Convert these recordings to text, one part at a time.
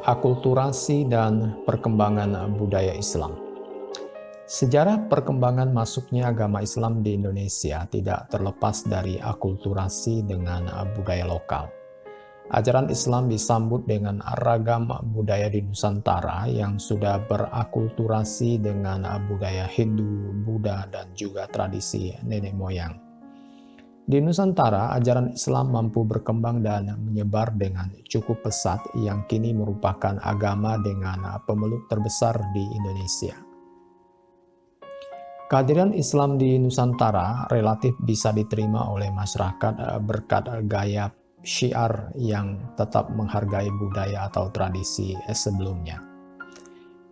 Akulturasi dan perkembangan budaya Islam. Sejarah perkembangan masuknya agama Islam di Indonesia tidak terlepas dari akulturasi dengan budaya lokal. Ajaran Islam disambut dengan ragam budaya di Nusantara yang sudah berakulturasi dengan budaya Hindu, Buddha, dan juga tradisi nenek moyang. Di Nusantara, ajaran Islam mampu berkembang dan menyebar dengan cukup pesat yang kini merupakan agama dengan pemeluk terbesar di Indonesia. Kehadiran Islam di Nusantara relatif bisa diterima oleh masyarakat berkat gaya syiar yang tetap menghargai budaya atau tradisi sebelumnya.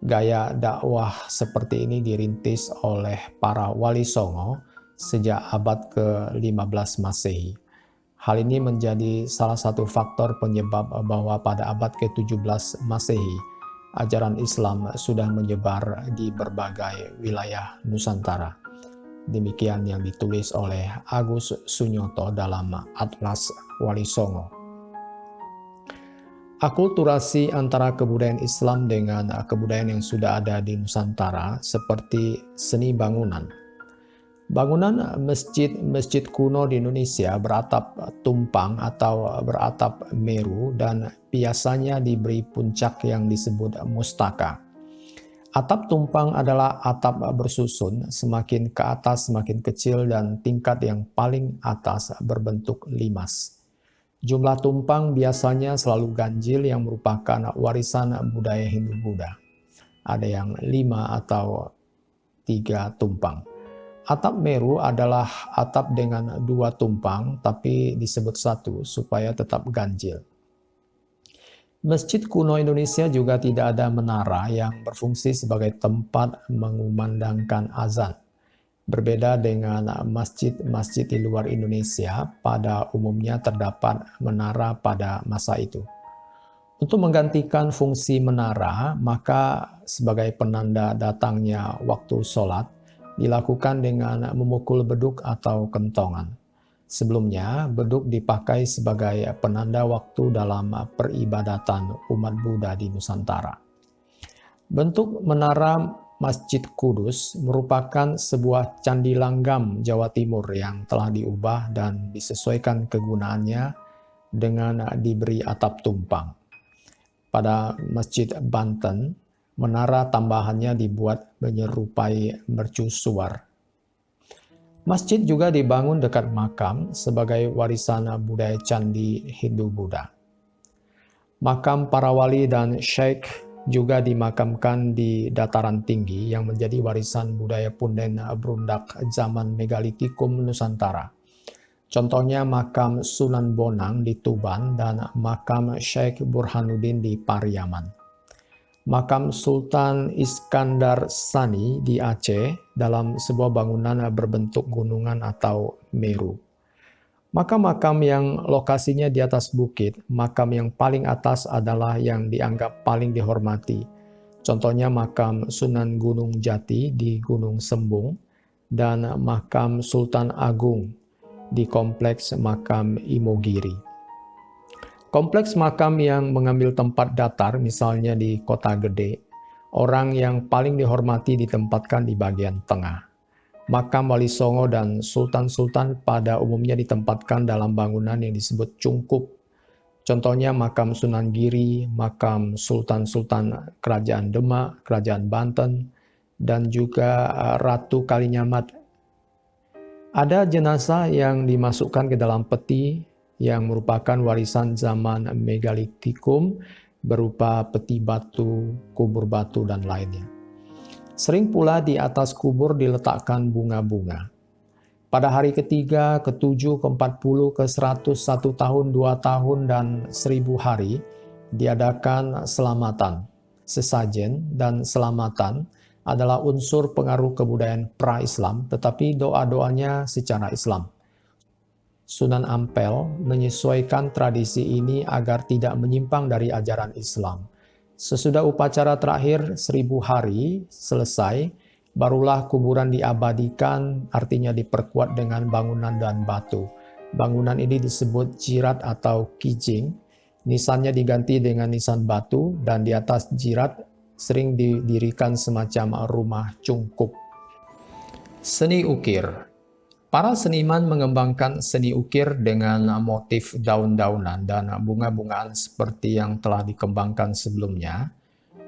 Gaya dakwah seperti ini dirintis oleh para wali songo sejak abad ke-15 Masehi. Hal ini menjadi salah satu faktor penyebab bahwa pada abad ke-17 Masehi, ajaran Islam sudah menyebar di berbagai wilayah Nusantara. Demikian yang ditulis oleh Agus Sunyoto dalam Atlas Wali Songo. Akulturasi antara kebudayaan Islam dengan kebudayaan yang sudah ada di Nusantara seperti seni bangunan. Bangunan masjid kuno di Indonesia beratap tumpang atau beratap meru dan biasanya diberi puncak yang disebut mustaka. Atap tumpang adalah atap bersusun, semakin ke atas semakin kecil dan tingkat yang paling atas berbentuk limas. Jumlah tumpang biasanya selalu ganjil yang merupakan warisan budaya Hindu-Buddha. Ada yang 5 atau 3 tumpang. Atap meru adalah atap dengan 2 tumpang tapi disebut 1 supaya tetap ganjil. Masjid kuno Indonesia juga tidak ada menara yang berfungsi sebagai tempat mengumandangkan azan. Berbeda dengan masjid-masjid di luar Indonesia, pada umumnya terdapat menara pada masa itu. Untuk menggantikan fungsi menara, maka sebagai penanda datangnya waktu sholat, dilakukan dengan memukul beduk atau kentongan. Sebelumnya, beduk dipakai sebagai penanda waktu dalam peribadatan umat Buddha di Nusantara. Bentuk menara Masjid Kudus merupakan sebuah candi langgam Jawa Timur yang telah diubah dan disesuaikan kegunaannya dengan diberi atap tumpang. Pada Masjid Banten, menara tambahannya dibuat menyerupai mercusuar. Masjid juga dibangun dekat makam sebagai warisan budaya candi Hindu-Buddha. Makam para wali dan syekh juga dimakamkan di dataran tinggi yang menjadi warisan budaya punden Brundak zaman Megalitikum Nusantara. Contohnya makam Sunan Bonang di Tuban dan makam Syekh Burhanuddin di Pariaman. Makam Sultan Iskandar Sani di Aceh dalam sebuah bangunan berbentuk gunungan atau meru. Makam-makam yang lokasinya di atas bukit, makam yang paling atas adalah yang dianggap paling dihormati. Contohnya makam Sunan Gunung Jati di Gunung Sembung dan makam Sultan Agung di kompleks makam Imogiri. Kompleks makam yang mengambil tempat datar, misalnya di Kota Gede, orang yang paling dihormati ditempatkan di bagian tengah. Makam Wali Songo dan Sultan-Sultan pada umumnya ditempatkan dalam bangunan yang disebut cungkup. Contohnya makam Sunan Giri, makam Sultan-Sultan Kerajaan Demak, Kerajaan Banten, dan juga Ratu Kalinyamat. Ada jenazah yang dimasukkan ke dalam peti yang merupakan warisan zaman Megalitikum berupa peti batu, kubur batu, dan lainnya. Sering pula di atas kubur diletakkan bunga-bunga. Pada hari ketiga, ke-7, ke-40, ke-100, 1 tahun, 2 tahun, dan 1000 hari diadakan selamatan. Sesajen dan selamatan adalah unsur pengaruh kebudayaan pra-Islam, tetapi doa-doanya secara Islam. Sunan Ampel menyesuaikan tradisi ini agar tidak menyimpang dari ajaran Islam. Sesudah upacara terakhir 1000 hari selesai, barulah kuburan diabadikan, artinya diperkuat dengan bangunan dan batu. Bangunan ini disebut jirat atau kijing Nisannya diganti dengan nisan batu dan di atas jirat sering didirikan semacam rumah cungkup. Seni ukir. Para seniman mengembangkan seni ukir dengan motif daun-daunan dan bunga-bungaan seperti yang telah dikembangkan sebelumnya,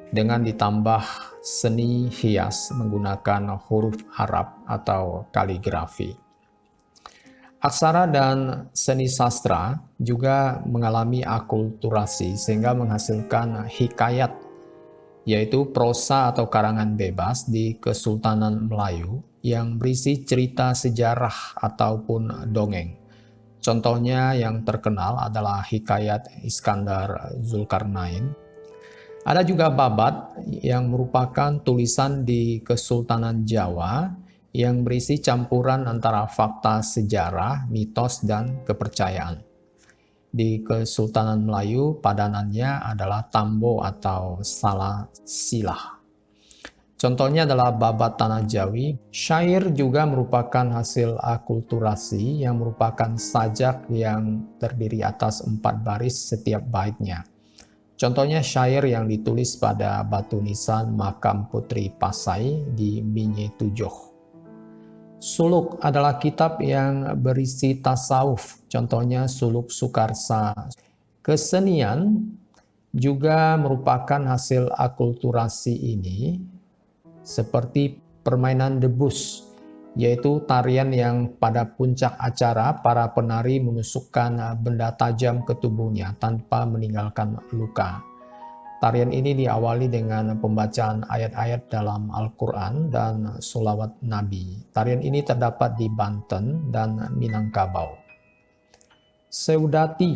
dengan ditambah seni hias menggunakan huruf Arab atau kaligrafi. Aksara dan seni sastra juga mengalami akulturasi sehingga menghasilkan hikayat, yaitu prosa atau karangan bebas di Kesultanan Melayu yang berisi cerita sejarah ataupun dongeng. Contohnya yang terkenal adalah hikayat Iskandar Zulkarnain. Ada juga babat yang merupakan tulisan di Kesultanan Jawa yang berisi campuran antara fakta sejarah, mitos, dan kepercayaan. Di Kesultanan Melayu, padanannya adalah tambo atau salah silah. Contohnya adalah babat Tanah Jawi. Syair juga merupakan hasil akulturasi yang merupakan sajak yang terdiri atas 4 baris setiap baitnya. Contohnya syair yang ditulis pada batu nisan makam Putri Pasai di Minye Tujoh. Suluk adalah kitab yang berisi tasawuf, contohnya Suluk Sukarsa. Kesenian juga merupakan hasil akulturasi ini, seperti permainan debus, yaitu tarian yang pada puncak acara para penari menusukkan benda tajam ke tubuhnya tanpa meninggalkan luka. Tarian ini diawali dengan pembacaan ayat-ayat dalam Al-Quran dan sholawat Nabi. Tarian ini terdapat di Banten dan Minangkabau. Seudati,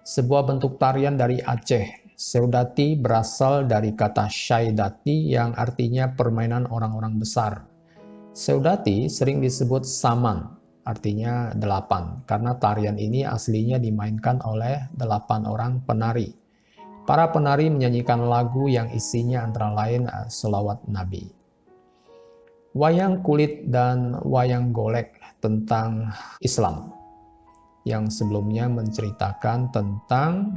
sebuah bentuk tarian dari Aceh. Seudati berasal dari kata syaidati yang artinya permainan orang-orang besar. Seudati sering disebut saman, artinya 8, karena tarian ini aslinya dimainkan oleh 8 orang penari. Para penari menyanyikan lagu yang isinya antara lain sholawat Nabi. Wayang kulit dan wayang golek tentang Islam, yang sebelumnya menceritakan tentang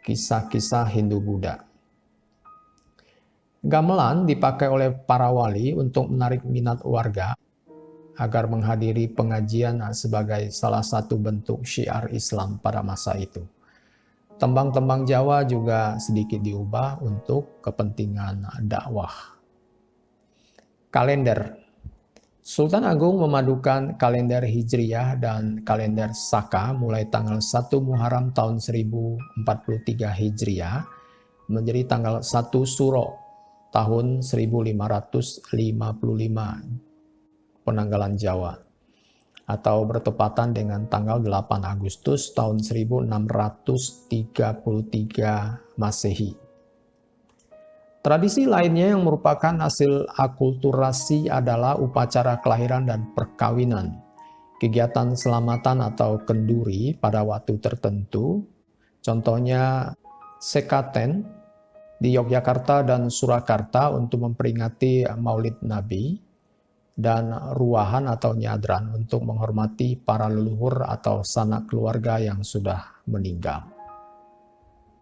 kisah-kisah Hindu-Buddha. Gamelan dipakai oleh para wali untuk menarik minat warga agar menghadiri pengajian sebagai salah satu bentuk syiar Islam pada masa itu. Tembang-tembang Jawa juga sedikit diubah untuk kepentingan dakwah. Kalender. Sultan Agung memadukan kalender Hijriyah dan kalender Saka mulai tanggal 1 Muharram tahun 1043 Hijriyah menjadi tanggal 1 Suro tahun 1555 penanggalan Jawa, atau bertepatan dengan tanggal 8 Agustus tahun 1633 Masehi. Tradisi lainnya yang merupakan hasil akulturasi adalah upacara kelahiran dan perkawinan, kegiatan selamatan atau kenduri pada waktu tertentu, contohnya sekaten di Yogyakarta dan Surakarta untuk memperingati Maulid Nabi, dan ruahan atau nyadran untuk menghormati para leluhur atau sanak keluarga yang sudah meninggal.